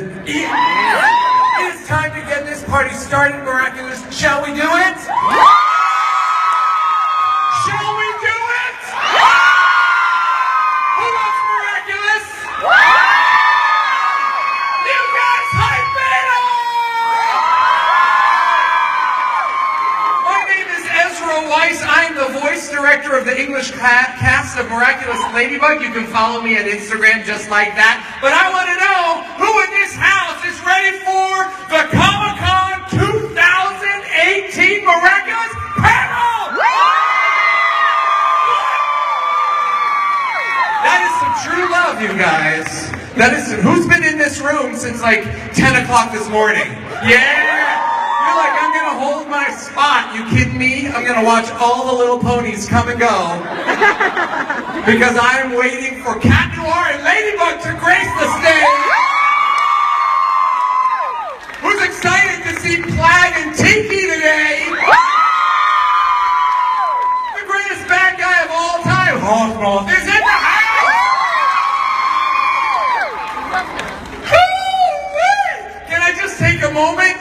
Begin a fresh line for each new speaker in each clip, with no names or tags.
It is time to get this party started, Miraculous. Shall we do it? Shall we do it? Who loves Miraculous? You guys hype it up! My name is Ezra Weisz. I'm the voice director of the English cast of Miraculous Ladybug. You can follow me on Instagram just like that. But I want to know who in this house is ready for the Comic-Con 2018 Miraculous panel! That is some true love, you guys. That is, who's been in this room since like 10 o'clock this morning? Yeah! You're like, I'm gonna hold my spot. You kidding me? I'm gonna watch all the little ponies come and go. Because I'm waiting for Cat Noir and Ladybug to grace the stage. Who's excited to see Plagg and Tikki today? The greatest bad guy of all time, Moth, is in the house! Can I just take a moment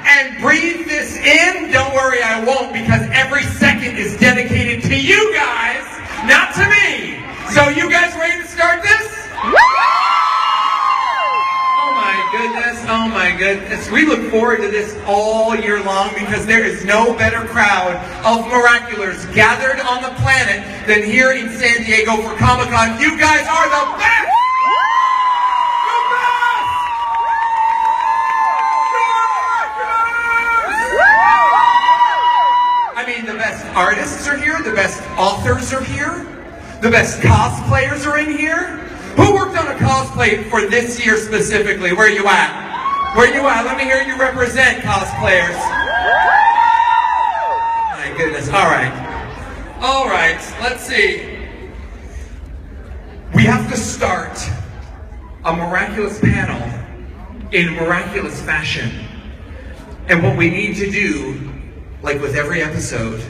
and breathe this in? Don't worry, I won't, because every second is dedicated to you guys, not to me. So you guys ready to start this? Oh my goodness. We look forward to this all year long because there is no better crowd of Miraculous gathered on the planet than here in San Diego for Comic-Con. You guys are the best! I mean, the best artists are here, the best authors are here, the best cosplayers are in here. Who worked on a cosplay for this year specifically? Where are you at? Where are you at? Let me hear you represent cosplayers. My goodness. All right. All right. Let's see. We have to start a Miraculous panel in Miraculous fashion. And what we need to do, like with every episode,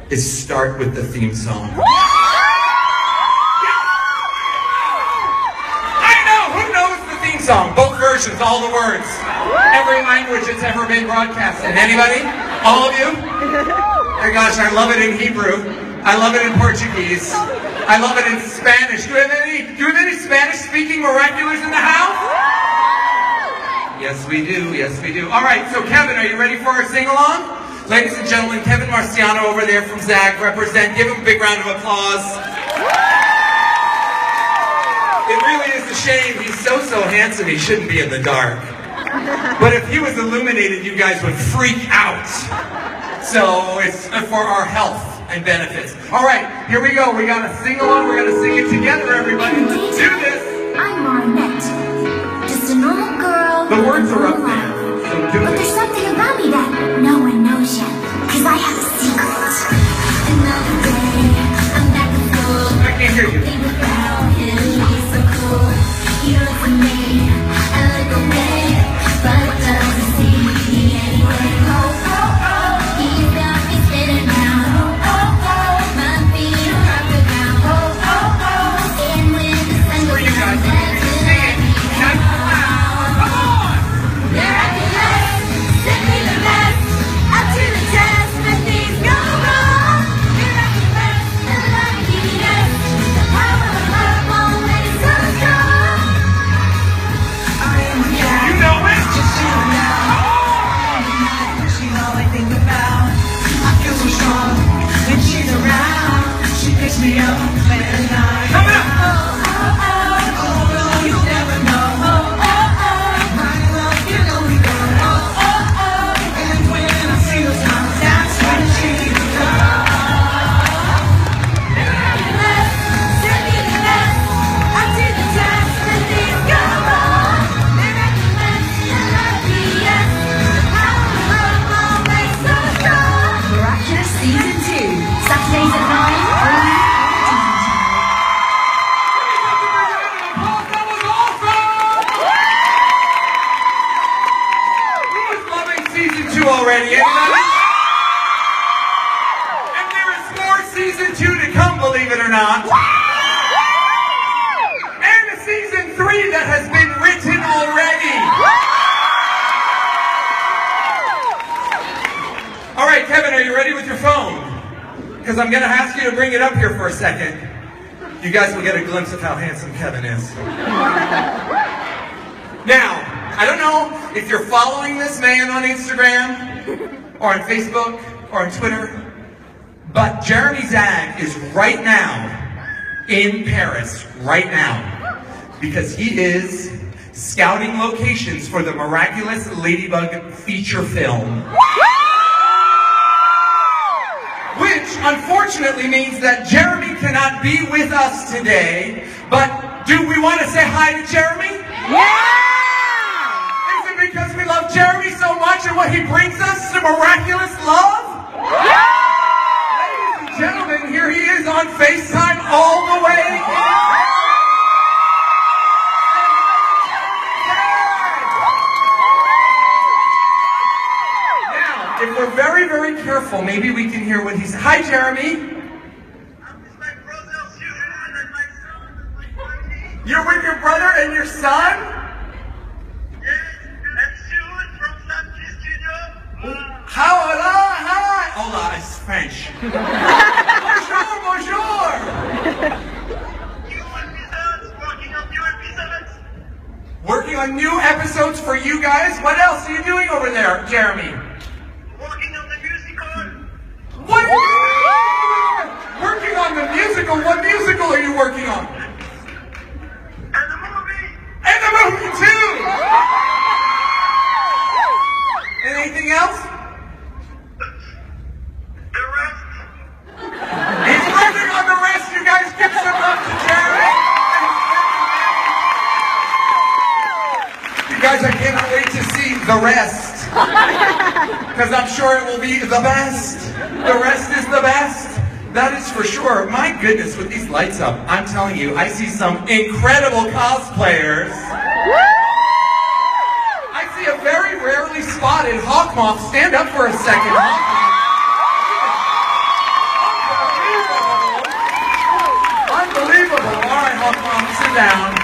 is start with the theme song. Song, both versions, all the words, every language it's ever been broadcasted. Anybody? All of you? Oh gosh, I love it in Hebrew. I love it in Portuguese. I love it in Spanish. Do we have any Spanish-speaking Miraculous in the house? Yes, we do. Yes, we do. All right, so Kevin, are you ready for our sing-along? Ladies and gentlemen, Kevin Marciano over there from ZAG, represent. Give him a big round of applause. It really is a shame. He's so handsome he shouldn't be in the dark. But if he was illuminated, you guys would freak out. So it's for our health and benefits. All right, here we go. We got to sing along. We're going to sing it together, everybody. Let's do this.
I'm Marinette, just a normal girl.
The words are up there. So do
but there's something about me that no one knows yet. Because I have a secret. Another day, I'm back at school.
I can't hear you.
He looks at me, I look away, but doesn't see me anyway. Oh, oh, oh, he's got me spinning round. Oh, oh, oh, my feet are up and down. Oh, oh, oh, and when the sun goes down, that's when I need come on! Miraculous, simply the best, up to the test when things go wrong. Miraculous, the luckiness, the power of love always so strong.
Me up, and I
come on.
Oh, you'll never know. My love can only go. And when I see those smiles, that's when she comes.
Miraculous, simply the best, up to the test when things go wrong. Miraculous, the luckiest, the power of love always so strong. Miraculous Season 2, Saturdays at 9.
Already, anybody? And there is more season 2 to come, believe it or not. And a season 3 that has been written already. because I'm going to ask you to bring it up here for a second. You guys will get a glimpse of how handsome Kevin is. Now, I don't know if you're following this man on Instagram, or on Facebook, or on Twitter, but Jeremy Zag is right now in Paris, right now, because he is scouting locations for the Miraculous Ladybug feature film. Which, unfortunately, means that Jeremy cannot be with us today, but do we want to say hi to Jeremy?
Yeah!
Is it because we love Jeremy so much and what he brings us to miraculous love?
Yeah!
Ladies and gentlemen, here he is on FaceTime all the way. Now, if we're very, very careful, maybe we can hear what he's. Hi, Jeremy. You're with your brother and your son? Hola, hi! Hola, it's French. Bonjour, bonjour! Working on new episodes for you guys? What else are you doing over there, Jeremy?
Working on the musical.
What are you doing? Working on the musical? What musical are you working on?
And the movie.
And the movie too! Anything else?
The rest.
He's working on the rest. You guys give some love to Jeremy. You guys, I cannot wait to see the rest. Because I'm sure it will be the best. The rest is the best. That is for sure. My goodness, with these lights up, I'm telling you, I see some incredible cosplayers. I see a very rarely spotted Hawkmoth. Stand up for a second, Hawkmoth. Unbelievable. All right, Hawkmoth, sit down.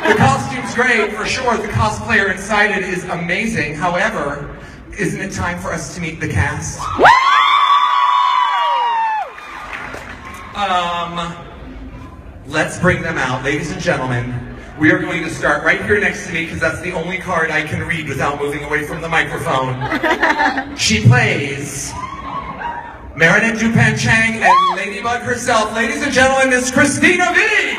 The costume's great, for sure. The cosplayer inside it is amazing. However, isn't it time for us to meet the cast? Let's bring them out. Ladies and gentlemen, we are going to start right here next to me because that's the only card I can read without moving away from the microphone. She plays Marinette Dupan-Chang and Ladybug herself. Ladies and gentlemen, Miss Cristina Vitti!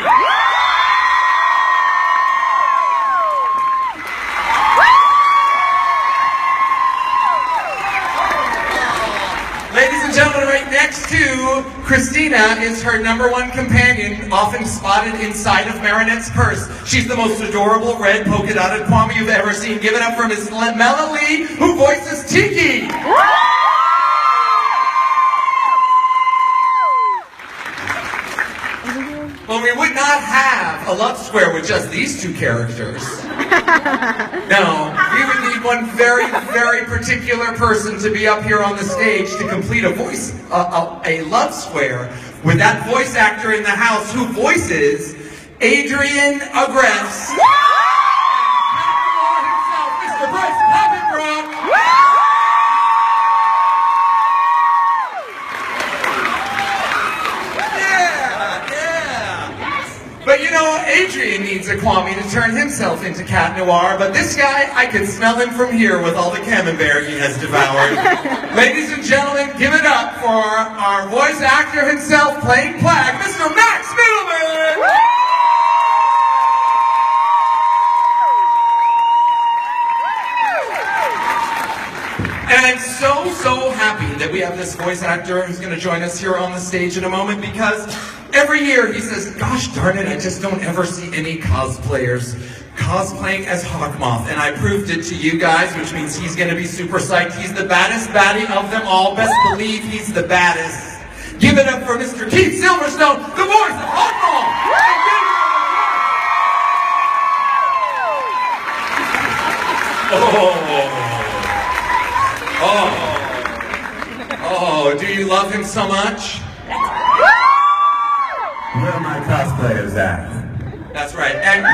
Ladies and gentlemen, right next to Cristina is her #1 companion, often spotted inside of Marinette's purse. She's the most adorable red polka-dotted Kwame you've ever seen. Give it up for Miss Mela, who voices Tikki. Well, we would not have a love square with just these two characters. No, we would need one very, very particular person to be up here on the stage to complete a love square with that voice actor in the house who voices Adrien, Agreste, and himself, Mr. Bryce Papenbrook. But you know, Adrien needs a Kwame to turn himself into Cat Noir, but this guy, I can smell him from here with all the camembert he has devoured. Ladies and gentlemen, give it up for our voice actor himself playing Plagg, Mr. Max Mittelman! And I'm so happy that we have this voice actor who's going to join us here on the stage in a moment, because every year he says, gosh darn it, I just don't ever see any cosplayers cosplaying as Hawkmoth. And I proved it to you guys, which means he's going to be super psyched. He's the baddest baddie of them all. Best believe he's the baddest. Give it up for Mr. Keith Silverstone, the voice of Ochman! Oh, do you love him so much?
Where are my cosplayers at?
That's right. And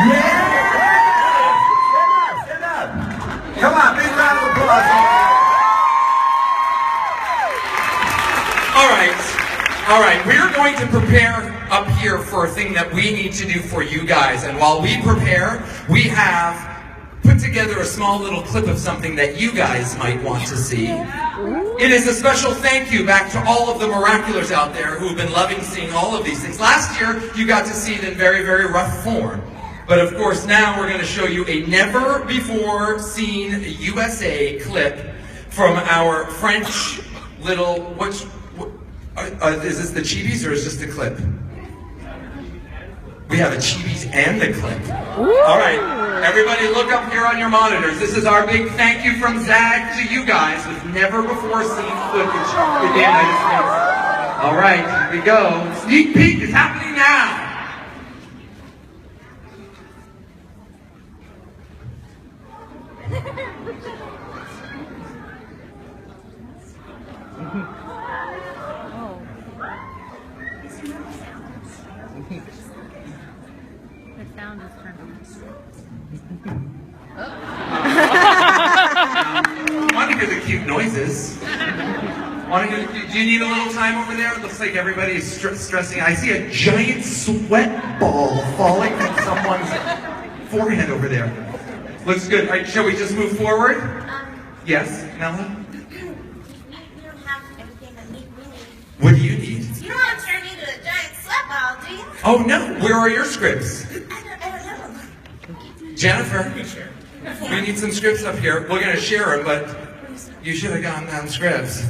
Stand up! Come on, big round of applause.
all right. All right, we're going to prepare up here for a thing that we need to do for you guys. And while we prepare, we have put together a small little clip of something that you guys might want to see. It is a special thank you back to all of the Miraculous out there who have been loving seeing all of these things. Last year, you got to see it in very, very rough form. But of course, now we're going to show you a never-before-seen USA clip from our French little... is this the Chibis or is this the clip? We have a Chibis and a clip. All right, everybody look up here on your monitors. This is our big thank you from Zag to you guys with never-before-seen footage in the United States. All right, here we go. Sneak peek is happening now.
The sound is turned
Want to hear the cute noises? Want to hear? Do you need a little time over there? It looks like everybody is stressing. I see a giant sweat ball falling from someone's forehead over there. Looks good. All right, shall we just move forward? Yes, Mela?
You don't have everything that we need.
What do you need?
You don't want to turn me into a giant sweat ball, do you?
Oh no, where are your scripts?
I don't know.
Jennifer, we need some scripts up here. We're gonna share them, but you should have gotten down scripts.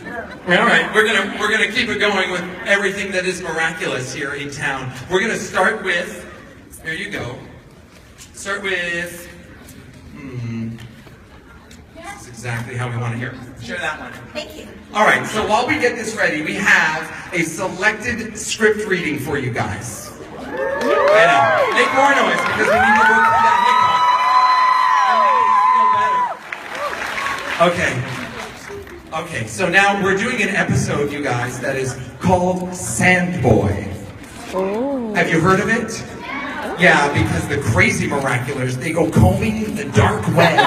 All right, we're gonna keep it going with everything that is miraculous here in town. We're gonna start with, there you go. Start with, that's exactly how we want to hear. Share that one.
Thank you.
All right, so while we get this ready, we have a selected script reading for you guys. I know. Make more noise because we need to work through that hiccup. Okay, so now we're doing an episode, you guys, that is called Sandboy. Have you heard of it? Yeah, because the crazy Miraculous, they go combing the dark web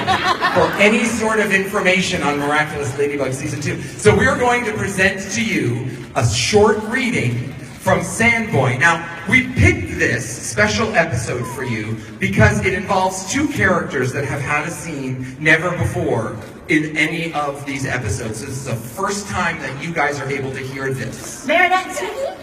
for any sort of information on Miraculous Ladybug Season 2. So we're going to present to you a short reading from Sandboy. Now, we picked this special episode for you because it involves two characters that have had a scene never before in any of these episodes. This is the first time that you guys are able to hear this.
Marinette and Tikki?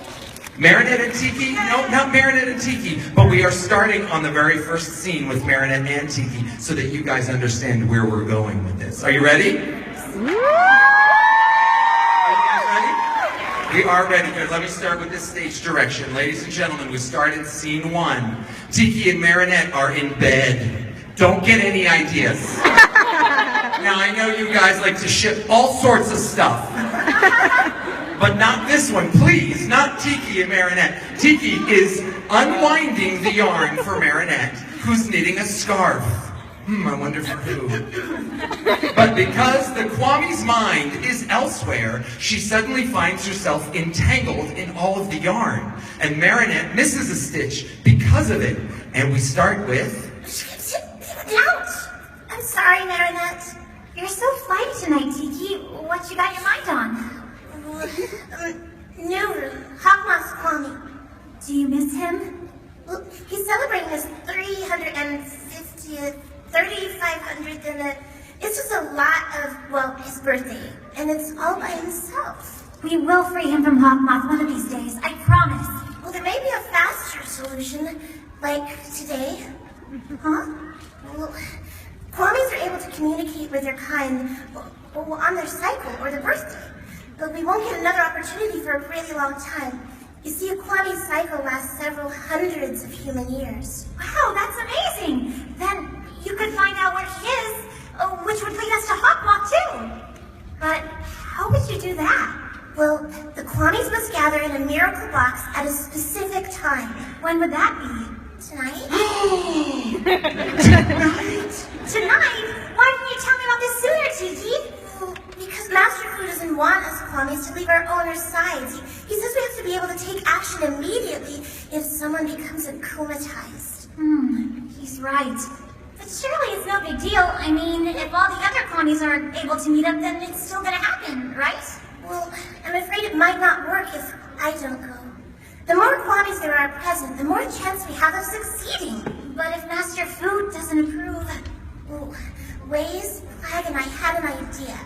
Marinette and Tikki? No, not Marinette and Tikki, but we are starting on the very first scene with Marinette and Tikki so that you guys understand where we're going with this. Are you ready? Are you guys ready? We are ready. Here, let me start with this stage direction. Ladies and gentlemen, we start in scene 1. Tikki and Marinette are in bed. Don't get any ideas. Now, I know you guys like to ship all sorts of stuff. But not this one, please. Not Tikki and Marinette. Tikki is unwinding the yarn for Marinette, who's knitting a scarf. I wonder for who. But because the Kwame's mind is elsewhere, she suddenly finds herself entangled in all of the yarn. And Marinette misses a stitch because of it. And we start with...
Ouch! I'm sorry, Marinette. You're so flighty tonight, Tikki. What you got your mind on? No, Ochman's Kwame. Do you miss him? Well, he's celebrating his 350th, 3,500th, and it's just a lot of, well, his birthday. And it's all by himself. We will free him from Ochman one of these days, I promise. Well, there may be a faster solution, like today. Huh? Well, Kwames are able to communicate with their kind on their cycle or their birthday. But we won't get another opportunity for a really long time. You see, a Kwame cycle lasts several hundreds of human years. Wow, that's amazing! Then you could find out what he is, which would lead us to Ochman too. But how would you do that? Well, the Kwames must gather in a miracle box at a specific time. When would that be? Tonight? Tonight? Tonight? Why didn't you tell me about this sooner, Tikki? Because Master Fu doesn't want us Kwames to leave our owner's sides. He says we have to be able to take action immediately if someone becomes akumatized. He's right. But surely it's no big deal. I mean, if all the other Kwames aren't able to meet up, then it's still gonna happen, right? Well, I'm afraid it might not work if I don't go. The more Kwamis there are present, the more chance we have of succeeding. But if Master Fu doesn't approve, well, Weisz, Plagg, and I had an idea.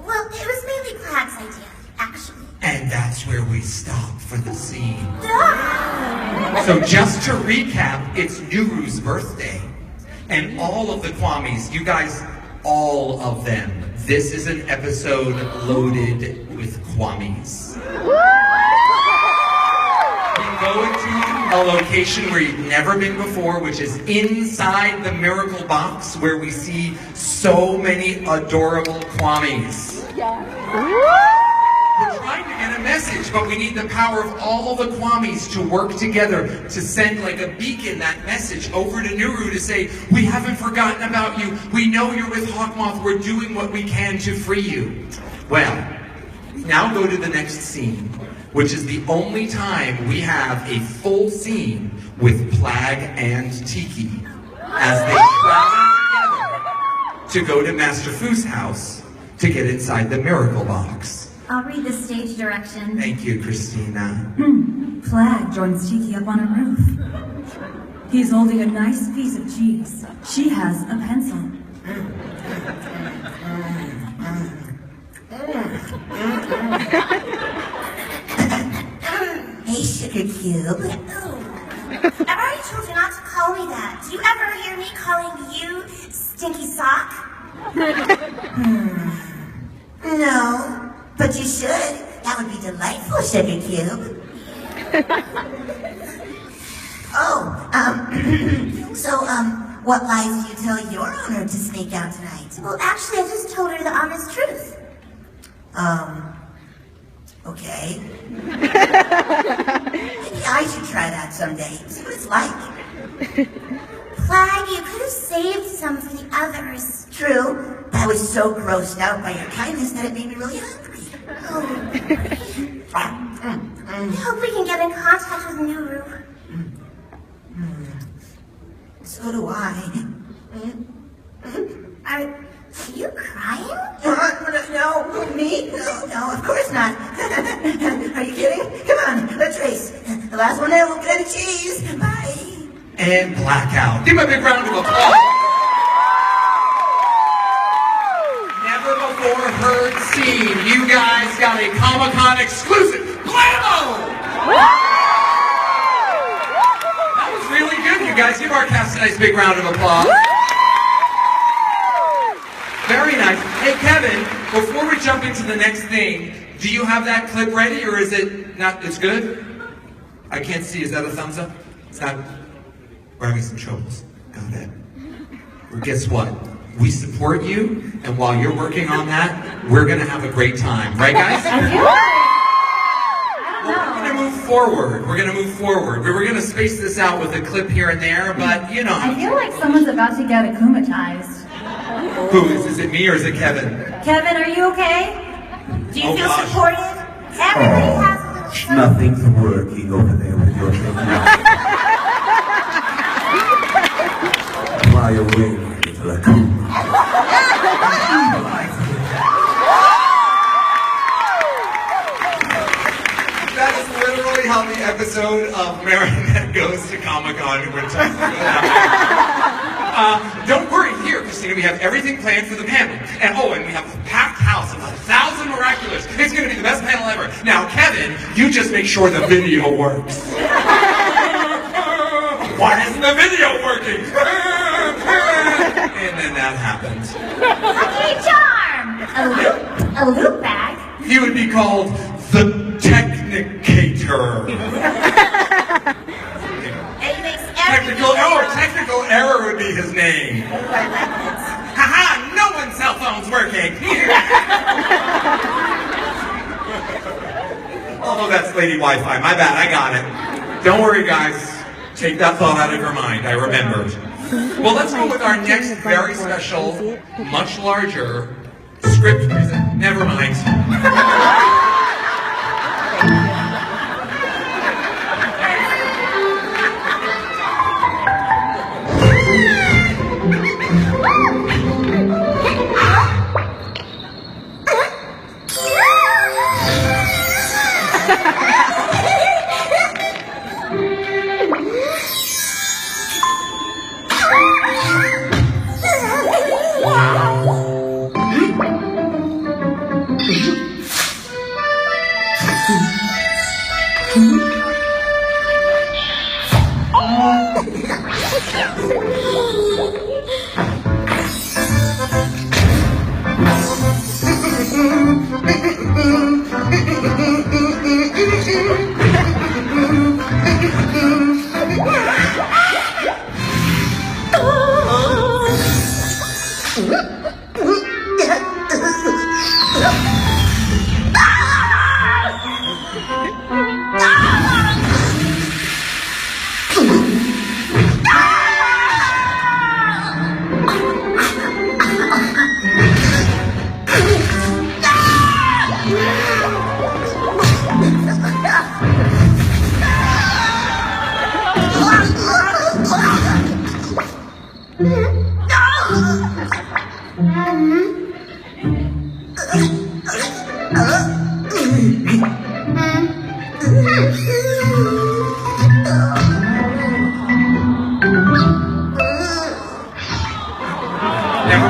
Well, it was mainly Plagg's idea, actually.
And that's where we stop for the scene.
Ah!
So just to recap, it's Nuru's birthday. And all of the Kwamis, you guys, all of them, this is an episode loaded with Kwamis. We go into a location where you've never been before, which is inside the miracle box, where we see so many adorable Kwamis. We're trying to get a message, but we need the power of all the Kwamis to work together to send like a beacon, that message over to Nuru to say, we haven't forgotten about you. We know you're with Hawkmoth. We're doing what we can to free you. Well, now go to the next scene, which is the only time we have a full scene with Plagg and Tikki as they travel together to go to Master Fu's house to get inside the miracle box.
I'll read the stage direction.
Thank you, Cristina.
Plagg joins Tikki up on a roof. He's holding a nice piece of cheese. She has a pencil.
Hey, Sugar Cube. I've already told you not to call me that. Do you ever hear me calling you Stinky Sock? No, but you should. That would be delightful, Sugar Cube. What lies do you tell your owner to sneak out tonight? Well, actually, I just told her the honest truth. Okay. Maybe I should try that someday. See what it's like. Plagg, you could have saved some for the others. True. I was so grossed out by your kindness that it made me really hungry. I hope we can get in contact with Nuru. So do I. Are you crying? No, me? No, of course not. Are you kidding? Come on, let's race. The last one there will get any cheese. Bye.
And blackout. Give him a big round of applause. Never before heard scene. You guys got a Comic-Con exclusive. Blammo! That was really good, you guys. Give our cast a nice big round of applause. Very nice. Hey, Kevin, before we jump into the next thing, do you have that clip ready, or is it not? It's good? I can't see. Is that a thumbs up? It's not. We're having some troubles. Got it. Well, guess what? We support you, and while you're working on that, we're going to have a great time. Right, guys? Well, we're going to move forward. We're going to move forward. We were going to space this out with a clip here and there, but, you know.
I feel like someone's about to get akumatized.
Who? Is it me or is it Kevin?
Kevin, are you okay?
Do you feel supported? Everybody has a little something.
Nothing's working over there with your thing. Fly away, little raccoon.
That is literally how the episode of Marinette goes to Comic-Con. Don't worry, here, Cristina, we have everything planned for the panel. And we have a packed house of 1,000 Miraculous. It's going to be the best panel ever. Now, Kevin, you just make sure the video works. Why isn't the video working? And then that happened.
Lucky charm! A loop bag?
He would be called the Technicator. Technical error would be his name. Haha, no one's cell phone's working. Although that's Lady Wi-Fi. My bad, I got it. Don't worry, guys. Take that thought out of your mind. I remembered. Well, let's go with our next very special, much larger script present. Never mind. Never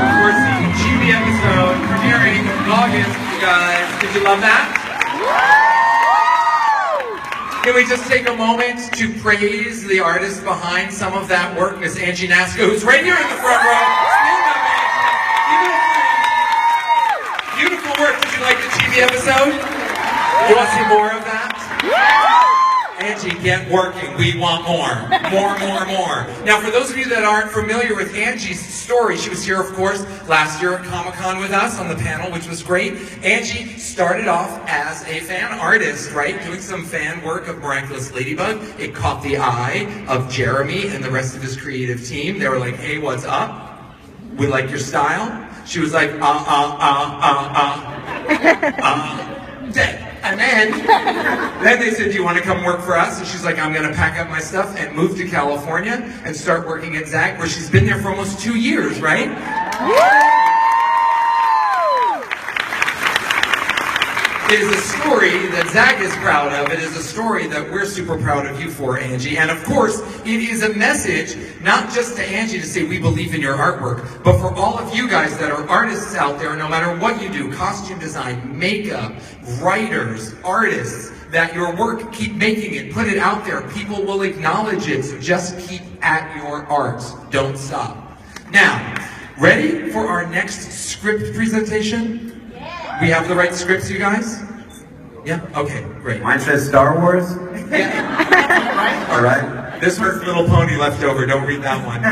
before seen Chibi episode premiering August, you guys. Did you love that? Can we just take a moment to praise the artist behind some of that work, Miss Angie Nasco, who's right here in the front row. Stand up, Angie. Beautiful work. Did you like the Chibi episode? You want to see more of that? Angie, get working. We want more. More. Now, for those of you that aren't familiar with Angie's story, she was here, of course, last year at Comic-Con with us on the panel, which was great. Angie started off as a fan artist, right? Doing some fan work of Miraculous Ladybug. It caught the eye of Jeremy and the rest of his creative team. They were like, hey, what's up? We like your style. She was like, dead. And then they said, do you want to come work for us? And she's like, I'm going to pack up my stuff and move to California and start working at Zag, where she's been there for almost 2 years, right? It is a story that Zag is proud of. It is a story that we're super proud of you for, Angie. And of course, it is a message, not just to Angie to say we believe in your artwork, but for all of you guys that are artists out there, no matter what you do, costume design, makeup, writers, artists, that your work, keep making it, put it out there. People will acknowledge it, so just keep at your art. Don't stop. Now, ready for our next script presentation? We have the right scripts, you guys? Yeah? Okay, great.
Mine says Star Wars.
Yeah.
All right.
This one's Little Pony left over. Don't read that one.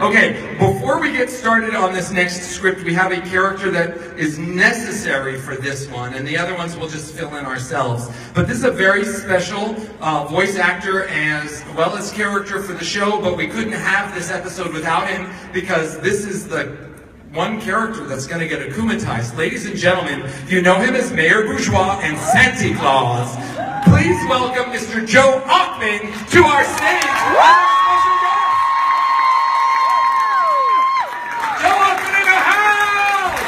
Okay, before we get started on this next script, we have a character that is necessary for this one, and the other ones we'll just fill in ourselves. But this is a very special voice actor as well as character for the show, but we couldn't have this episode without him because this is the one character that's going to get akumatized. Ladies and gentlemen, you know him as Mayor Bourgeois and Santa Claus. Please welcome Mr. Joe Ochman to our stage. Joe Ochman in the house!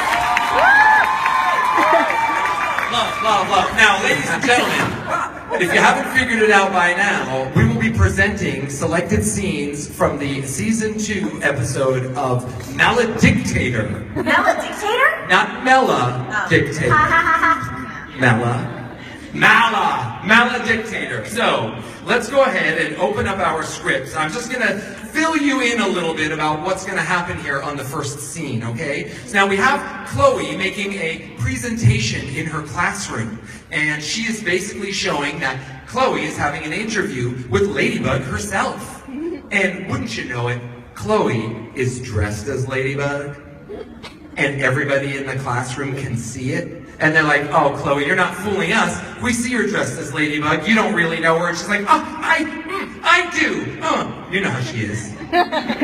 Love. Now, ladies and gentlemen, if you haven't figured it out by now, we will be presenting selected scenes from the Season 2 episode of Maledictator.
Maledictator?
Not Mela Dictator. Maledictator. So, let's go ahead and open up our scripts. I'm just going to fill you in a little bit about what's going to happen here on the first scene, okay? So now we have Chloe making a presentation in her classroom, and she is basically showing that Chloe is having an interview with Ladybug herself. And wouldn't you know it, Chloe is dressed as Ladybug, and everybody in the classroom can see it. And they're like, oh, Chloe, you're not fooling us. We see her dressed as Ladybug. You don't really know her. And she's like, oh, I do. Oh, you know how she is.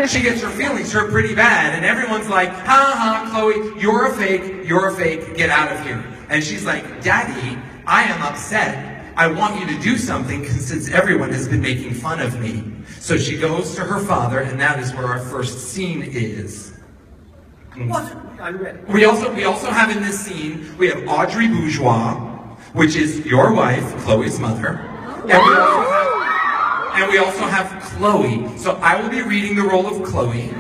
She gets her feelings hurt pretty bad. And everyone's like, Chloe, you're a fake, get out of here. And she's like, Daddy, I am upset. I want you to do something since everyone has been making fun of me. So she goes to her father, and that is where our first scene is.
What? I'm ready.
We also have in this scene, we have Audrey Bourgeois, which is your wife, Chloe's mother. And we also have Chloe. So I will be reading the role of Chloe.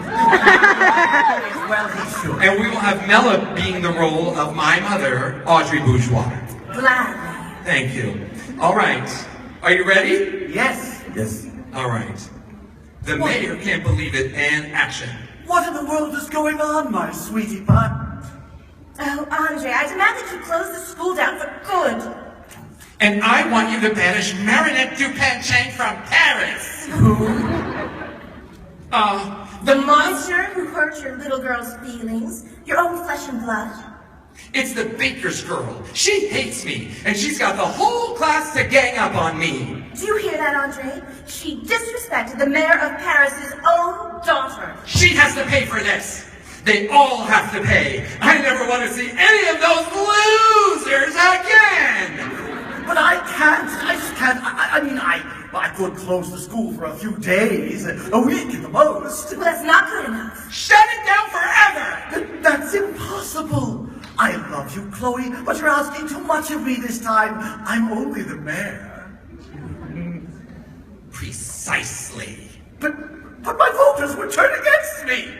Well, he should.
And we will have Mela being the role of my mother, Audrey Bourgeois.
Gladly.
Thank you. All right. Are you ready?
Yes.
All right. The mayor can't believe it, and action.
What in the world is going on, my sweetie pie?
Oh, Andre, I demand that you close the school down for good.
And I want you to banish Marinette Dupanchain from Paris.
The monster who hurt your little girl's feelings, your own flesh and blood.
It's the baker's girl. She hates me, and she's got the whole class to gang up on me.
Do you hear that, Andre? She disrespected the mayor of Paris's own daughter.
She has to pay for this. They all have to pay. I never want to see any of those losers again.
But I can't. I just can't. I mean, I could close the school for a few days, a week at the most.
Well, that's not good enough.
Shut it down forever.
That's impossible. I love you, Chloe, but you're asking too much of me this time. I'm only the mayor.
Precisely.
But my voters would turn against me.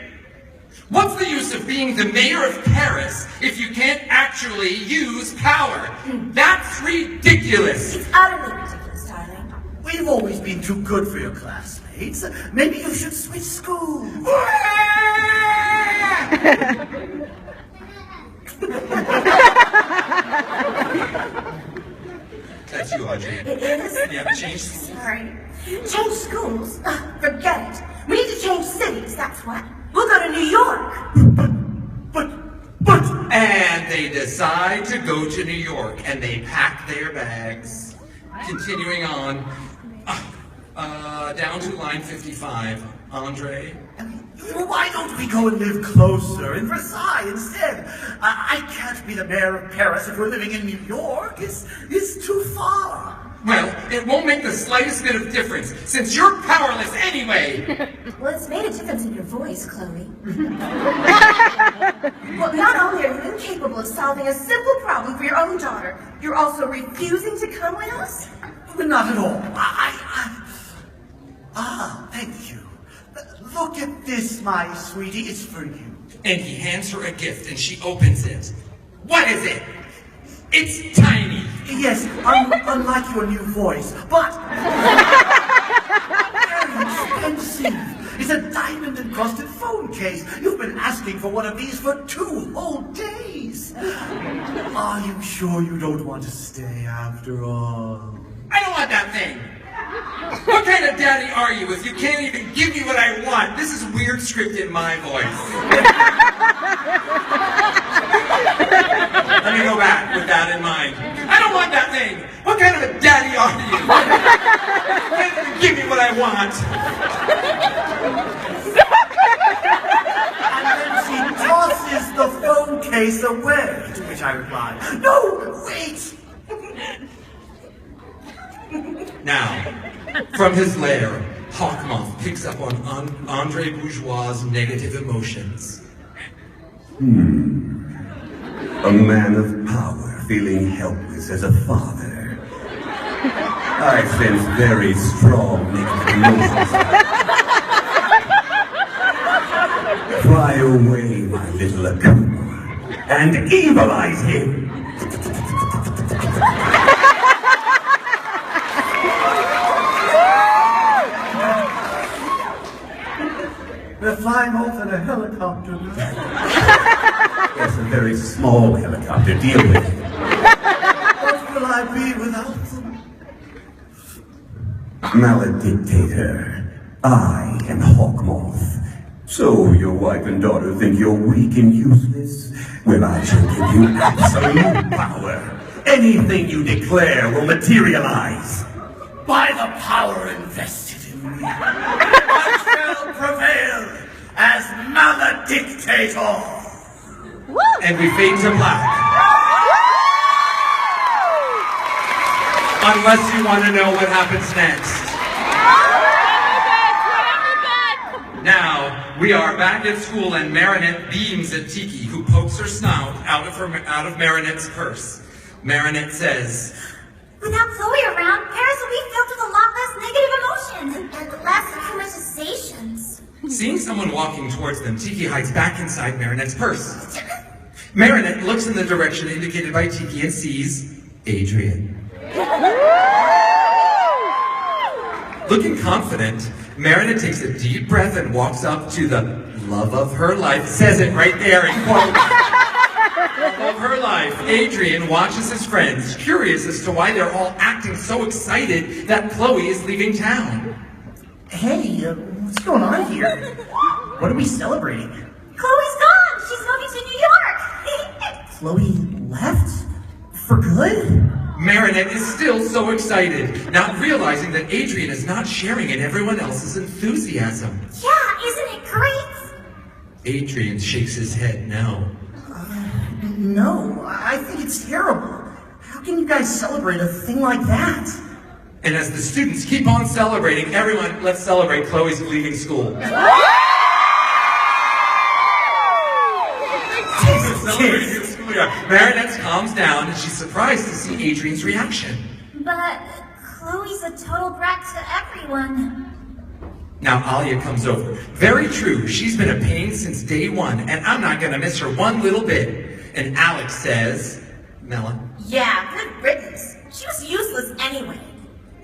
What's the use of being the mayor of Paris if you can't actually use power? That's ridiculous.
It's utterly ridiculous, darling.
We've always been too good for your classmates. Maybe you should switch schools.
That's you, Adrien.
It is?
Yeah, change schools.
Sorry. Change schools? Forget it. We need to change cities, that's what. We'll go to New York.
But...
And they decide to go to New York, and they pack their bags. Continuing on, down to line 55. Andre?
Why don't we go and live closer in Versailles instead? I can't be the mayor of Paris if we're living in New York. It's too far.
Well, it won't make the slightest bit of difference, since you're powerless anyway!
Well, it's made a difference in your voice, Chloe. Well, not only are you incapable of solving a simple problem for your own daughter, you're also refusing to come with us?
But not at all. Thank you. Look at this, my sweetie. It's for you.
And he hands her a gift, and she opens it. What is it? It's tiny.
Yes, unlike your new voice, but very expensive. It's a diamond-encrusted phone case. You've been asking for one of these for 2 whole days. Are you sure you don't want to stay after all?
I don't want that thing. What kind of daddy are you if you can't even give me what I want? This is weird script in my voice. Let me go back with that in mind. I don't want that thing. What kind of a daddy are you? You can't even give me what I want.
And then she tosses the phone case away, to which I reply, no, wait!
Now, from his lair, Moth picks up on Andre Bourgeois' negative emotions.
A man of power feeling helpless as a father. I sense very strong negative emotions. Fly away, my little Ochman, and evilize him.
They're flying off in a helicopter.
Yes, a very small helicopter. Deal with it.
What will I be without them?
Maledictator, I am Moth. So your wife and daughter think you're weak and useless? Well, I shall give you absolute power. Anything you declare will materialize.
By the power invested in me, I shall prevail as Maledictator.
And we fade to black. Unless you want to know what happens next. Now, we are back at school and Marinette beams at Tikki, who pokes her snout out of Marinette's purse. Marinette says,
Without Chloe around, Paris will be filled with a lot less negative emotions and less criticizations.
Seeing someone walking towards them, Tikki hides back inside Marinette's purse. Marinette looks in the direction indicated by Tikki and sees Adrien. Looking confident, Marinette takes a deep breath and walks up to the love of her life. Says it right there in quotes. Love of her life. Adrien watches his friends, curious as to why they're all acting so excited that Chloe is leaving town.
Hey, what's going on here? What are we celebrating?
Chloe's gone! She's moving to New York!
Chloe left? For good?
Marinette is still so excited, not realizing that Adrien is not sharing in everyone else's enthusiasm.
Yeah, isn't it great?
Adrien shakes his head no.
No, I think it's terrible. How can you guys celebrate a thing like that?
And as the students keep on celebrating, everyone, let's celebrate Chloe's leaving school. Marinette calms down and she's surprised to see Adrien's reaction.
But Chloe's a total brat to everyone.
Now Alia comes over. Very true, she's been a pain since day one, and I'm not gonna miss her one little bit. And Alex says, Mela.
Yeah, good riddance. She was useless anyway.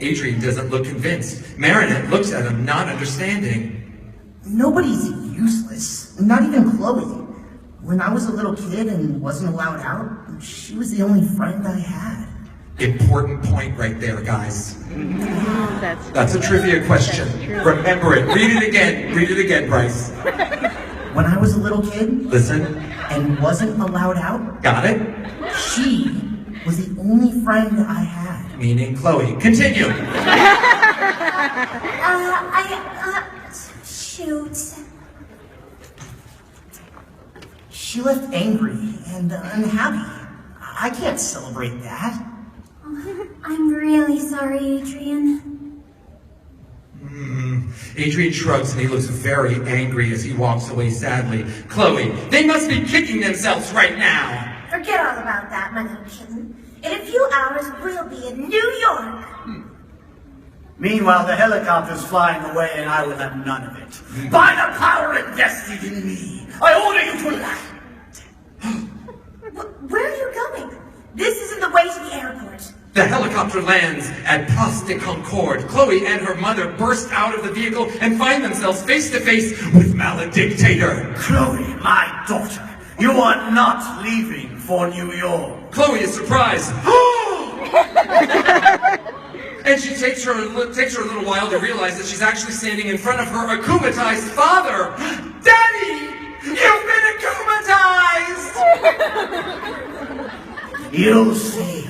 Adrien doesn't look convinced. Marinette looks at him, not understanding.
Nobody's useless. Not even Chloe. When I was a little kid and wasn't allowed out, she was the only friend I had.
Important point right there, guys. That's a trivia question. Remember it. Read it again, Bryce.
When I was a little kid,
listen,
and wasn't allowed out,
got it?
She was the only friend I had.
Meaning Chloe. Continue.
Shoot.
She left angry and unhappy. I can't celebrate that.
I'm really sorry, Adrien.
Adrien shrugs and he looks very angry as he walks away sadly. Chloe, they must be kicking themselves right now.
Forget all about that, my little kitten. In a few hours, we'll be in New York.
Meanwhile, the helicopter's flying away and I will have none of it. By the power invested in me, I order you to land.
Where are you going? This isn't the way to the airport.
The helicopter lands at Place de Concorde. Chloe and her mother burst out of the vehicle and find themselves face to face with Maledictator.
Chloe, my daughter, you are not leaving for New York.
Chloe is surprised. And she takes her a little while to realize that she's actually standing in front of her akumatized father. Daddy, you've been akumatized!
You'll see.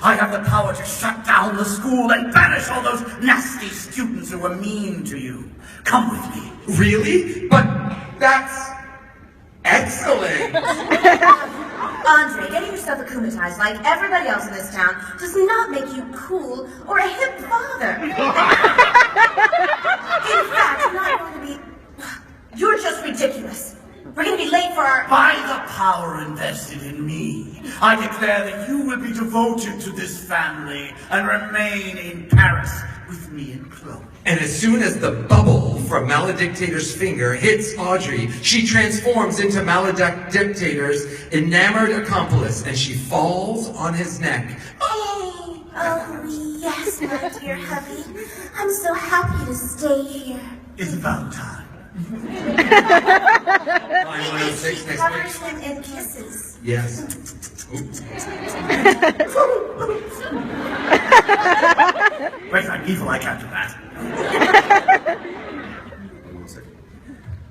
I have the power to shut down the school and banish all those nasty students who were mean to you. Come with me.
Really? But that's excellent.
Andre, getting yourself akumatized like everybody else in this town does not make you cool or a hip father. In fact, you're not going to be... You're just ridiculous. We're going to be late for our...
By the power invested in me, I declare that you will be devoted to this family and remain in Paris with me and Chloe.
And as soon as the bubble from Maledictator's finger hits Audrey, she transforms into Maledictator's enamored accomplice, and she falls on his neck.
Oh, yes, my dear hubby. I'm so happy to stay here.
It's about time.
Line 106 next
Covers
week.
him in kisses.
Yes.
Wait, I'm evil, I can't do that.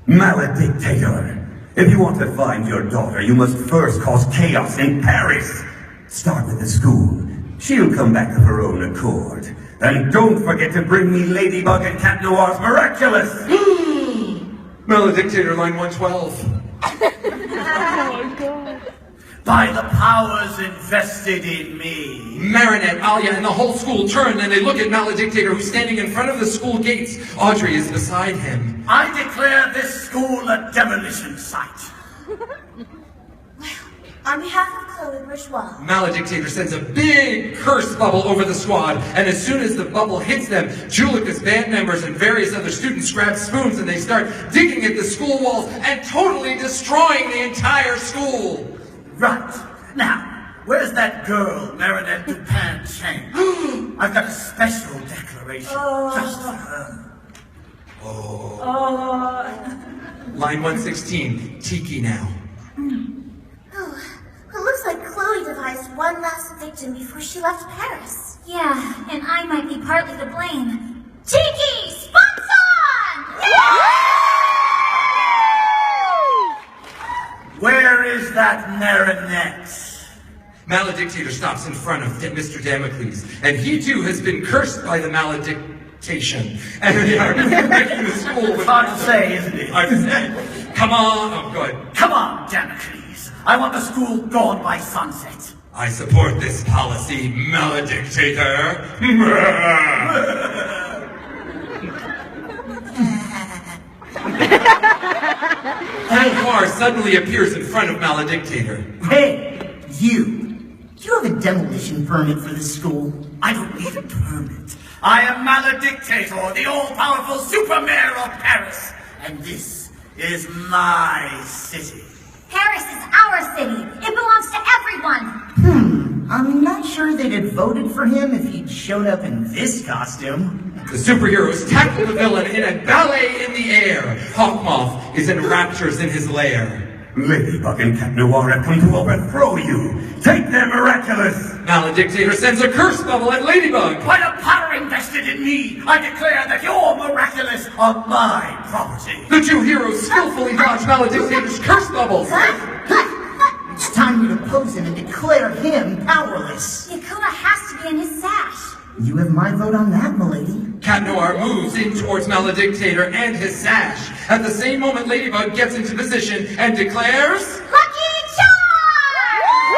Maledictator, if you want to find your daughter, you must first cause chaos in Paris. Start with the school. She'll come back of her own accord. And don't forget to bring me Ladybug and Cat Noir's Miraculous.
Maledictator, line 112.
By the powers invested in me.
Marinette, Alia, and the whole school turn and they look at Maledictator, who's standing in front of the school gates. Audrey is beside him.
I declare this school a demolition site.
On behalf of Chloe Bourgeois.
Maledictator sends a big curse bubble over the squad, and as soon as the bubble hits them, Julica's band members and various other students grab spoons and they start digging at the school walls and totally destroying the entire school.
Right. Now, where's that girl, Marinette Dupin-Cheng? I've got a special declaration just for her.
Line 116, Tikki now.
It looks like Chloe devised one last victim before she left Paris.
Yeah, and I might be partly to blame. Tikki, spots on!
is that Marinette?
Maledictator stops in front of Mr. Damocles, and he too has been cursed by the maledictation. And they are making the school with...
Hard to say, isn't it?
Hard to say. Come on, oh good.
Come on, Damocles. I want the school gone by sunset.
I support this policy, Maledictator. Noir suddenly appears in front of Maledictator.
Hey, you. Do you have a demolition permit for this school?
I don't need a permit. I am Maledictator, the all-powerful super mayor of Paris. And this is my city.
Paris is our city. It belongs to everyone.
I'm not sure they'd have voted for him if he'd showed up in this costume.
The superheroes tackle the villain in a ballet in the air. Moth is in raptures in his lair.
Ladybug and Cat Noir have come to overthrow you. Take them, Miraculous!
Maledictator sends a curse bubble at Ladybug.
By the power invested in me, I declare that your Miraculous are my property.
The two heroes skillfully dodge Maledictator's curse bubbles.
It's time you to pose him and declare him powerless.
Yakuna has to be in his sash.
You have my vote on that, milady.
Cat Noir moves in towards Maledictator and his sash. At the same moment, Ladybug gets into position and declares...
Lucky Charm!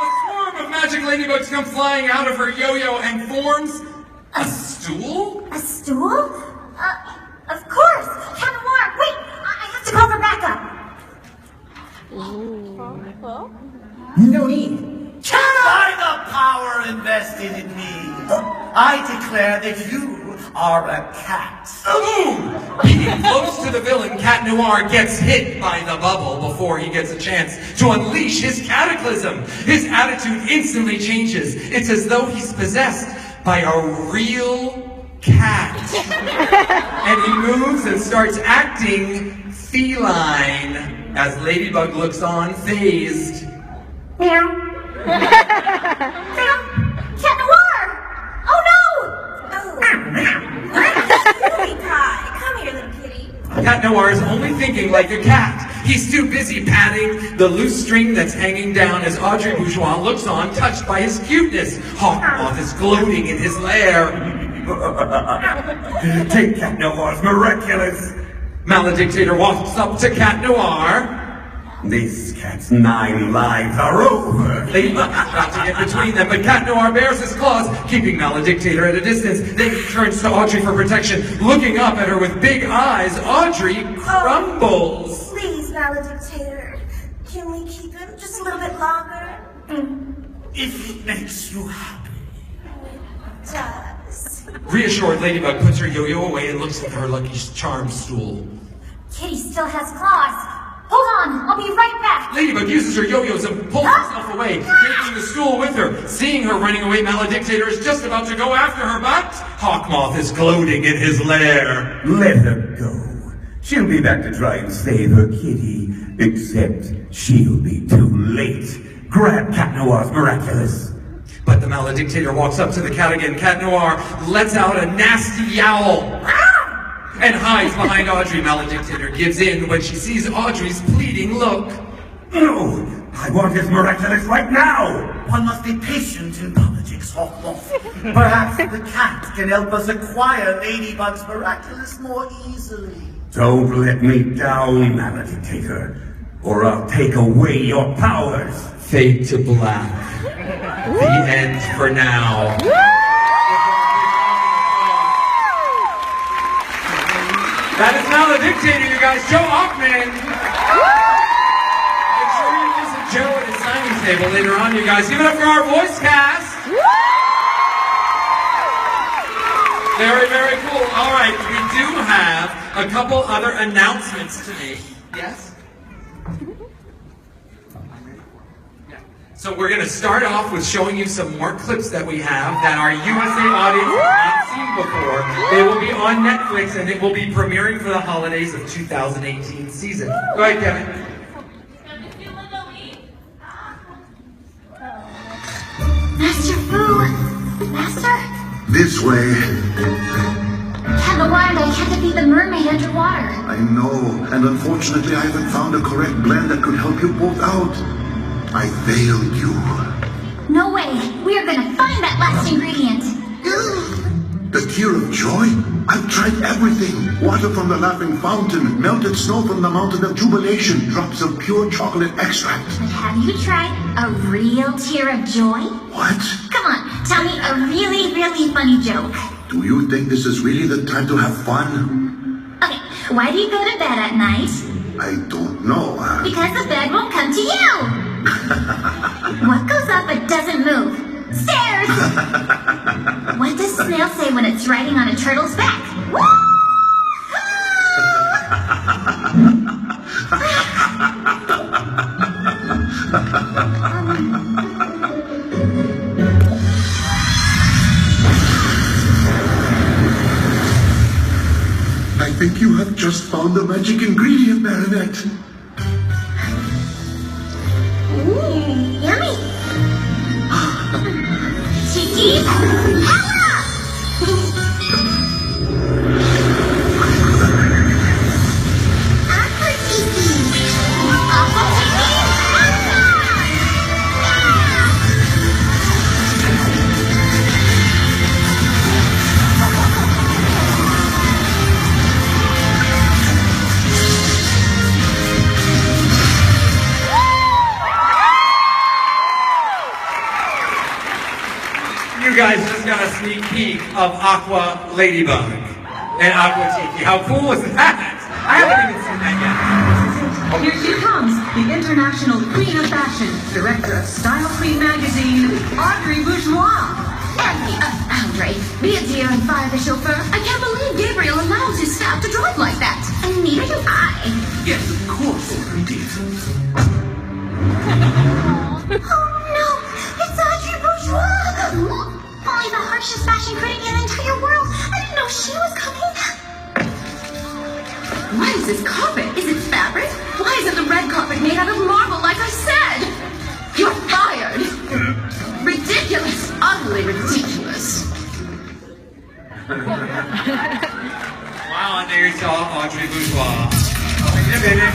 A swarm of magic ladybugs come flying out of her yo-yo and forms... a stool?
A stool? Of course! Cat Noir, wait! I have to call for backup.
No need.
By the power invested in me, I declare that you are a cat.
Boom! Being close to the villain, Cat Noir gets hit by the bubble before he gets a chance to unleash his cataclysm. His attitude instantly changes. It's as though he's possessed by a real cat. And he moves and starts acting feline as Ladybug looks on, fazed.
Meow. Cat Noir! Oh no! Cutie pie. Come here, little kitty.
Cat Noir is only thinking like a cat. He's too busy patting the loose string that's hanging down as Adrien Bourgeois looks on, touched by his cuteness. Moth is gloating in his lair.
Take Cat Noir's Miraculous!
Maledictator walks up to Cat Noir.
This cat's 9 lives are over!
Ladybug is about to get between them, but Cat Noir bears his claws, keeping Maledictator at a distance. Then he turns to Audrey for protection. Looking up at her with big eyes, Audrey crumbles.
Please, Maledictator. Can we keep him just a little bit longer?
If it makes you happy.
It does.
Reassured, Ladybug puts her yo-yo away and looks at her lucky charm stool.
Kitty still has claws. Hold on, I'll be right back.
Ladybug uses her yo-yos and pulls herself away, taking the stool with her. Seeing her running away, Maledictator is just about to go after her, but Moth is gloating in his lair.
Let her go. She'll be back to try and save her kitty, except she'll be too late. Grab Cat Noir's Miraculous.
But the Maledictator walks up to the cat again. Cat Noir lets out a nasty yowl and hides behind Audrey. Maledictator gives in when she sees Audrey's pleading look.
No! I want his Miraculous right now!
One must be patient in politics, Moth. Perhaps the cat can help us acquire Ladybug's Miraculous more easily.
Don't let me down, Maledictator, or I'll take away your powers.
Fade to black. The end for now. That is Maledictator, you guys. Joe Ochman. Make sure you visit Joe at his signing table later on, you guys. Give it up for our voice cast. Very, very cool. All right, we do have a couple other announcements to make. Yes? So we're going to start off with showing you some more clips that we have that our USA audience has not seen before. They will be on Netflix and it will be premiering for the holidays of 2018 season. Go ahead, Kevin.
Master Fu! Master?
This way.
Cat
have the wand, I can't defeat the mermaid underwater.
I know, and unfortunately I haven't found a correct blend that could help you both out. I failed you.
No way. We are gonna find that last ingredient.
The tear of joy? I've tried everything. Water from the laughing fountain, melted snow from the mountain of jubilation, drops of pure chocolate extract.
But have you tried a real tear of joy?
What?
Come on, tell me a really, really funny joke.
Do you think this is really the time to have fun?
Okay, why do you go to bed at night?
I don't know.
Because the bed won't come to you. What goes up but doesn't move? Stairs! What does snail say when it's riding on a turtle's back?
I think you have just found the magic ingredient, Marinette.
Yummy! Tikki, Mela! Aqua Tikki! Aqua Tikki,
You guys just got a sneak peek of Aqua Ladybug and Aqua Tikki. How cool was that? I haven't even seen that yet.
Here she comes, the international queen of fashion, director of Style Queen magazine, Bourgeois.
Andre, be a dear and fire the chauffeur. I can't believe Gabriel allows his staff to drive like that. And neither do I.
Yes, of course, indeed.
Oh no, it's Bourgeois! Only the harshest fashion critic in the entire world. I didn't know she was coming.
What is this carpet? Is it fabric? Why isn't the red carpet made out of marble like I said? You're fired! Ridiculous! Utterly ridiculous!
Wow, and there you saw Audrey Bourgeois. Wait a minute.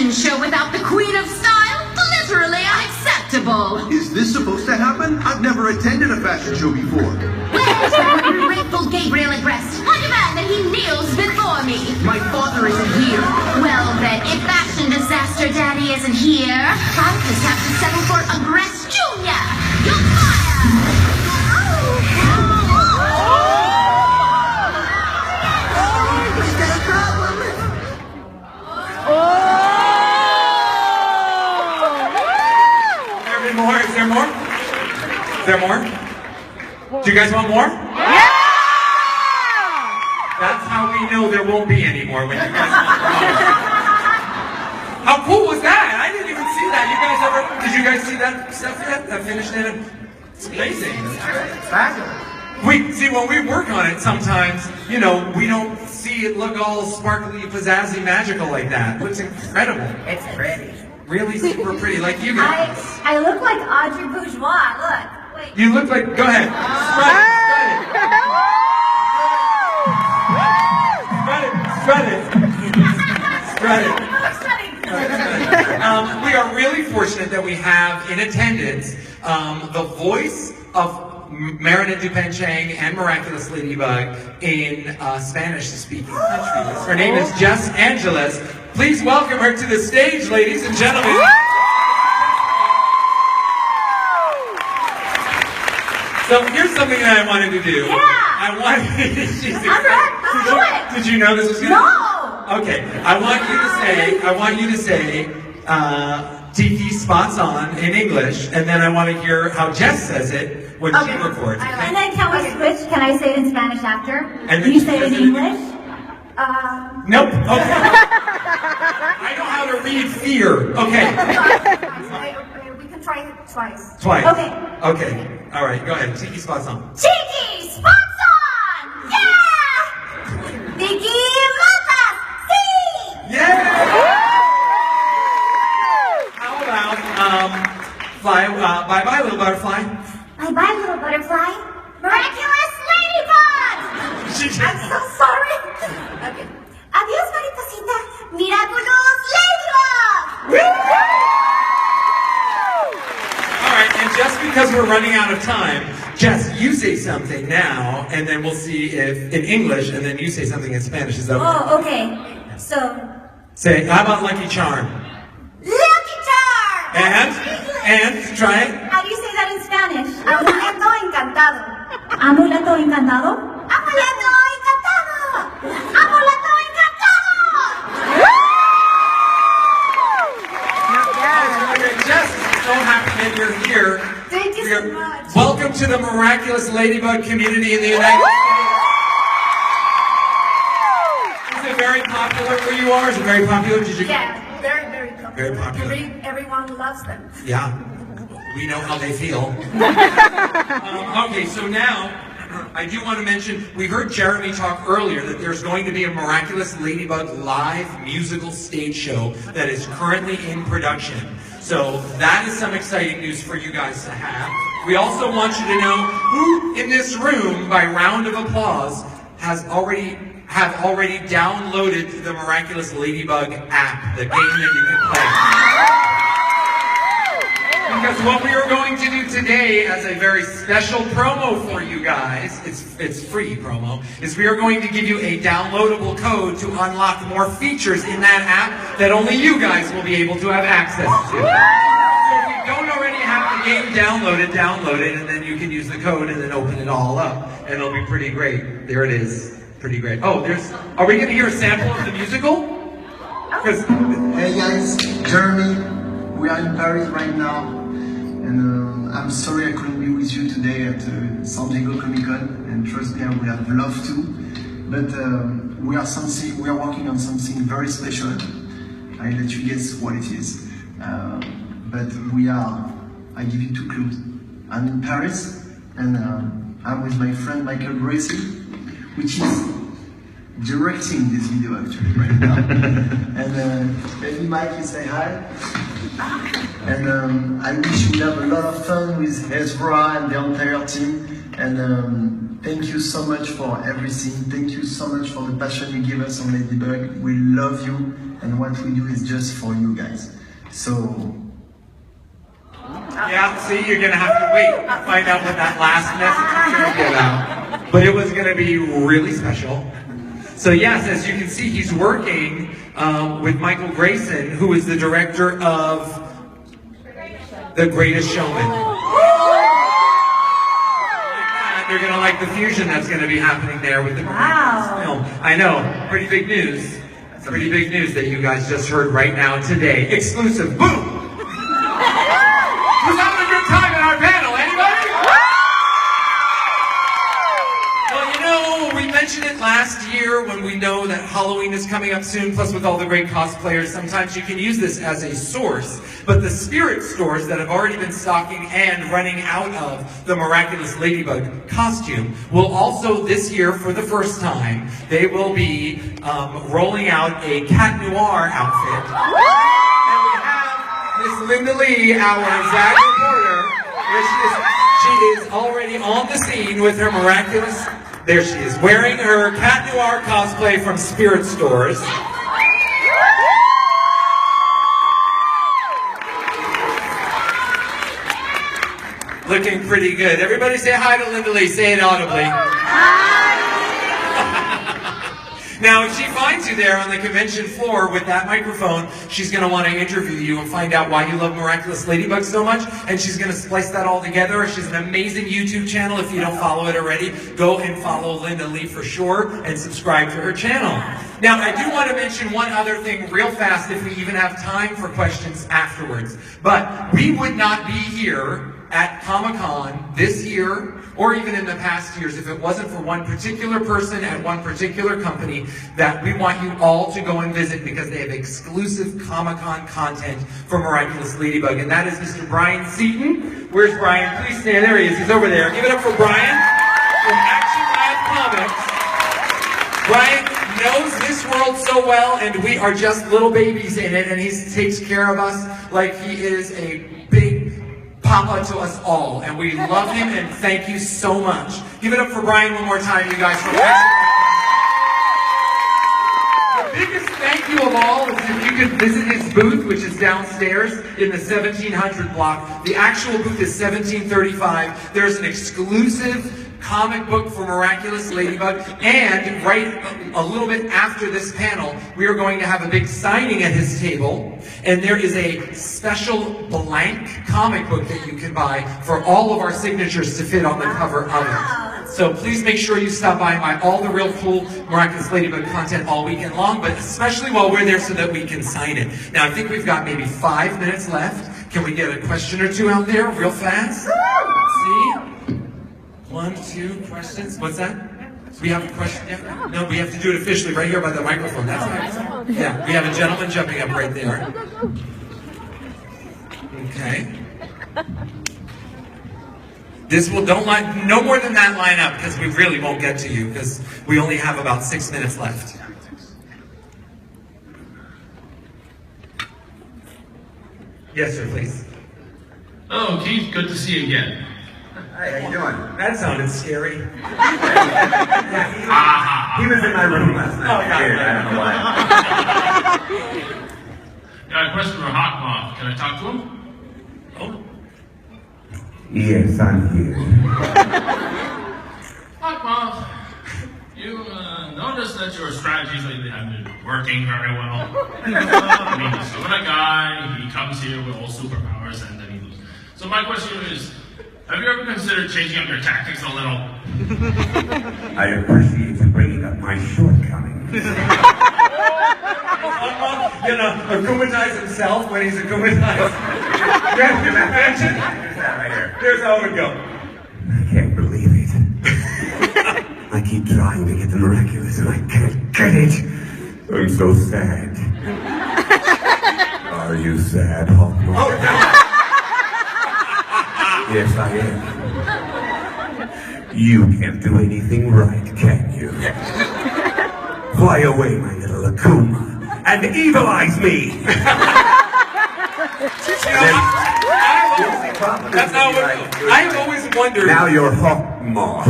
Show without the queen of style? Literally unacceptable!
Is this supposed to happen? I've never attended a fashion show before.
Where's that ungrateful Gabriel Agreste? I demand that he kneels before me!
My father isn't here.
Well then, if Fashion Disaster Daddy isn't here, I'll just have to settle for Agreste Jr. You're fired!
Is that a problem?
More? Is there more? Is there more? Do you guys want more?
Yeah!
That's how we know there won't be any more when you guys want more. How cool was that? I didn't even see that. You guys ever, did you guys see that stuff yet? That finished in? It's amazing. We see when we work on it sometimes, you know, we don't see it look all sparkly, pizzazzy, magical like that. It looks incredible.
It's pretty.
Really super pretty, like you guys.
I look like Audrey Bourgeois. Look. Wait.
You look like, go ahead. Spread it. Spread it. We are really fortunate that we have in attendance the voice of Marinette Dupenchang and Miraculous Ladybug in Spanish-speaking countries. Her name is Jess Angeles. Please welcome her to the stage, ladies and gentlemen. So here's something that I wanted to do.
Yeah.
I wanted. Did you know this was going to?
No.
Okay. I want you to say, Tikki spots on in English, and then I want to hear how Jess says it when she records.
And then can we switch? Can I say it in Spanish after?
And then
you say it in English?
Nope. Okay. I know how to read fear. Okay.
We can try it twice.
Twice.
Okay.
Okay. All right. Go ahead. Tikki spots on.
Tikki, spots on! Yeah! Tikki, matas! See!
Yeah! How about fly? Bye-bye, little butterfly.
Bye-bye, little butterfly. Miraculous Ladybug! I'm so sorry. Okay. Adios, mariposita. Miraculous Ladybug!
All right, and just because we're running out of time, Jess, you say something now, and then we'll see if in English, and then you say something in Spanish. Is that okay?
Oh, okay. So.
Say, how about Lucky Charm?
Lucky Charm!
And try it.
How do you say that in Spanish? Amuleto encantado.
Amuleto encantado.
Amuleto encantado. Amuleto encantado.
Okay, Jess, so happy that you're here.
Thank you so much.
Welcome to the Miraculous Ladybug community in the United States. Is it very popular where you are? Is it very popular? Did you?
Yeah, very, very popular.
Very popular.
Everyone loves them.
Yeah, we know how they feel. Okay, so now I do want to mention, we heard Jeremy talk earlier that there's going to be a Miraculous Ladybug live musical stage show that is currently in production. So that is some exciting news for you guys to have. We also want you to know who in this room, by round of applause, have already downloaded the Miraculous Ladybug app, the game that you can play. Because what we are going to do today as a very special promo for you guys, it's free promo, is we are going to give you a downloadable code to unlock more features in that app that only you guys will be able to have access to. So if you don't already have the game download it, and then you can use the code and then open it all up, and it'll be pretty great. There it is. Pretty great. Oh, are we going to hear a sample of the musical?
Hey guys, Jeremy. We are in Paris right now, and I'm sorry I couldn't be with you today at San Diego Comic Con. And trust me, I would have loved to. But we are working on something very special. I'll let you guess what it is. But I give you 2 clues. I'm in Paris, and I'm with my friend Michael Bryce, which is directing this video actually right now. And maybe Mike, you say hi. And I wish you have a lot of fun with Ezra and the entire team. And thank you so much for everything. Thank you so much for the passion you give us on Ladybug. We love you, and what we do is just for you guys. So.
Yeah, see, you're going to have to wait to find out what that last message is going to be about. But it was going to be really special. So yes, as you can see, he's working with Michael Grayson, who is the director of The Greatest Showman. You're going to like the fusion that's going to be happening there with the Greatest film. I know, pretty big news. Pretty big news that you guys just heard right now today. Exclusive, boom! Who's having a good time in our panel? Anybody? Well, you know, we mentioned it last year when we know that Halloween is coming up soon, plus with all the great cosplayers, sometimes you can use this as a source. But the spirit stores that have already been stocking and running out of the Miraculous Ladybug costume will also this year, for the first time, they will be rolling out a Cat Noir outfit. Miss Linda Lee, our Zag reporter, she is already on the scene with her Miraculous, there she is, wearing her Cat Noir cosplay from Spirit Stores. Looking pretty good. Everybody say hi to Linda Lee, say it audibly. Now, if she finds you there on the convention floor with that microphone, she's going to want to interview you and find out why you love Miraculous Ladybug so much, and she's going to splice that all together. She's an amazing YouTube channel. If you don't follow it already, go and follow Linda Lee for sure, and subscribe to her channel. Now, I do want to mention one other thing real fast, if we even have time for questions afterwards. But we would not be here at Comic-Con this year or even in the past years, if it wasn't for one particular person at one particular company that we want you all to go and visit because they have exclusive Comic-Con content for Miraculous Ladybug, and that is Mr. Brian Seaton. Where's Brian? Please stand. There he is. He's over there. Give it up for Brian from Action Lab Comics. Brian knows this world so well, and we are just little babies in it, and he takes care of us like he is a big papa to us all, and we love him, and thank you so much. Give it up for Brian one more time, you guys. From the biggest thank you of all is if you could visit his booth, which is downstairs in the 1700 block. The actual booth is 1735. There's an exclusive comic book for Miraculous Ladybug, and right a little bit after this panel, we are going to have a big signing at his table, and there is a special blank comic book that you can buy for all of our signatures to fit on the cover of it. So please make sure you stop by and buy all the real cool Miraculous Ladybug content all weekend long, but especially while we're there so that we can sign it. Now, I think we've got maybe 5 minutes left. Can we get a question or two out there real fast? See? 1, 2 questions. What's that? We have a question? Yeah. No, we have to do it officially right here by the microphone. That's right. Yeah, we have a gentleman jumping up right there. Okay. This will, don't line, no more than that line up, because we really won't get to you, because we only have about 6 minutes left. Yes, sir, please.
Oh, Keith, good to see you again.
Hi, how you doing?
That sounded scary.
He was in my room last night.
Oh,
Weird, I don't know why.
Got a question for Hot Moth. Can I talk to him? Oh.
Yes, I'm here.
Hot Moth, you noticed that your strategies lately haven't been working very well. I mean, so when a guy, he comes here with all superpowers and then he loses. So my question is, have you ever considered changing up your tactics a little?
I appreciate you bringing up my shortcomings.
Gonna akumatize himself when he's akumatized. Can you imagine?
Here's that right here.
Here's how it would go.
I can't believe it. I keep trying to get the Miraculous and I can't get it. I'm so sad. Are you sad, Ochman?
Oh, no.
Yes, I am. You can't do anything right, can you? Fly away, my little Akuma, and evilize me!
That's not what I've always wondered.
Now you're Hawk Moth.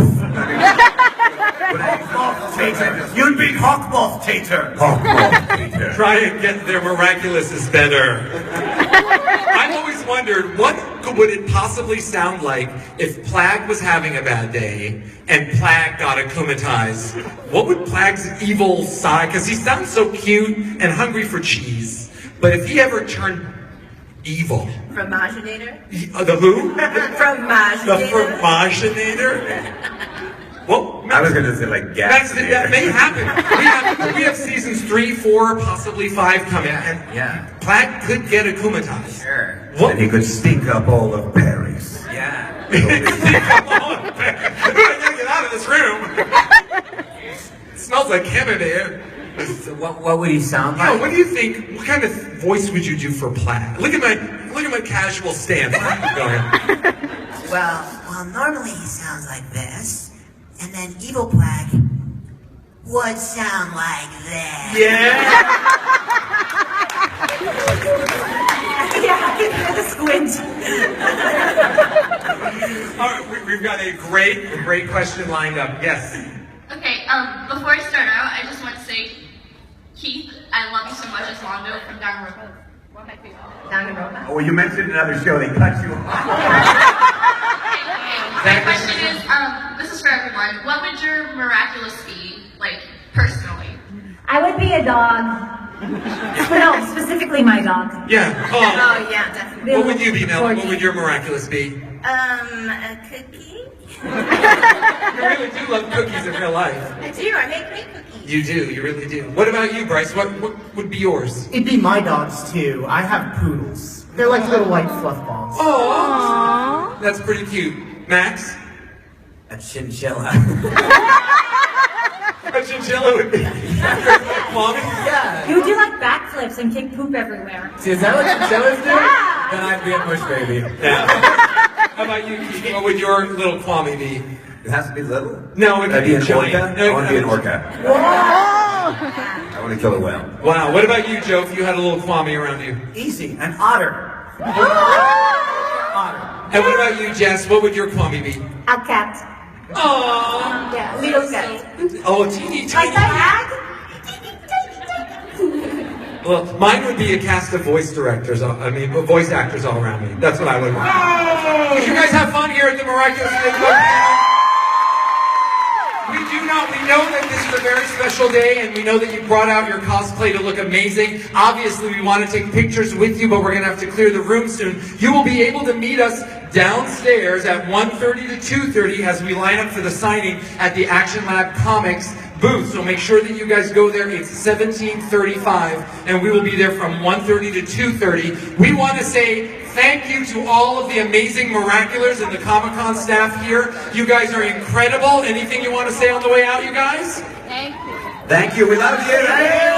You'd be Hawk Moth Tater.
Hawk Moth Tater.
Try and get their Miraculous is better. I've always wondered, what would it possibly sound like if Plagg was having a bad day and Plagg got akumatized? What would Plagg's evil side, because he sounds so cute and hungry for cheese, but if he ever turned evil.
Fromaginator?
The who?
Fromaginator.
The Fromaginator? Well,
I was going to say like gas.
That may happen. We have seasons 3, 4, possibly 5 coming. And
Yeah.
Plagg could get akumatized.
Sure.
What?
And he could stink up all of Paris.
Yeah.
I gotta get out of this room. It smells like camembert.
So what would he sound like?
Yo, what do you think? What kind of voice would you do for Plagg? Look at my casual stance. Go ahead.
Well, normally he sounds like this, and then evil Plagg would sound like this.
Yeah.
Yeah, the squint.
All right, we've got a great question lined up. Yes.
Okay, before I start out, I just want to say, Keith, I love you so much as Londo from Danganronpa.
Danganronpa?
Oh, well, you mentioned another show. They cut you off.
My question is, this is for everyone. What would your Miraculous be, like, personally?
I would be a dog. No, specifically my dog.
Yeah.
Oh, yeah, definitely.
What would you be, Mela? What would your Miraculous be?
A cookie?
You really do love cookies in real life.
I do, I make great cookies.
You do, you really do. What about you, Bryce? What would be yours?
It'd be my dogs too. I have poodles. They're like little white fluff balls.
Oh, that's pretty cute. Max?
A chinchilla.
A chinchilla would be mommy?
Yeah.
You do like backflips and kick poop everywhere.
See, is that what chinchillas do?
Yeah.
Then I'd be a bush baby.
Yeah. How about you, Tikki? What would your little Kwame be?
It has to be little?
No, it could
I'd
be
be an
giant.
orca.
No,
I want to be an orca. I want to kill a whale.
Wow. What about you, Joe, if you had a little Kwame around you?
Easy, an otter.
And what about you, Jess? What would your Kwame be?
A cat.
Aww.
Yeah, little cat.
Oh, teeny,
Like
tiny.
that?
Well, mine would be a cast of voice directors, voice actors all around me. That's what I would want. Did you guys have fun here at the Miraculous Ladybug? We know that this is a very special day, and we know that you brought out your cosplay to look amazing. Obviously, we want to take pictures with you, but we're going to have to clear the room soon. You will be able to meet us downstairs at 1:30 to 2:30 as we line up for the signing at the Action Lab Comics booth. So make sure that you guys go there. It's 1735, and we will be there from 1:30 to 2:30. We want to say thank you to all of the amazing Miraculous and the Comic-Con staff here. You guys are incredible. Anything you want to say on the way out, you guys?
Thank you.
Thank you. We love you.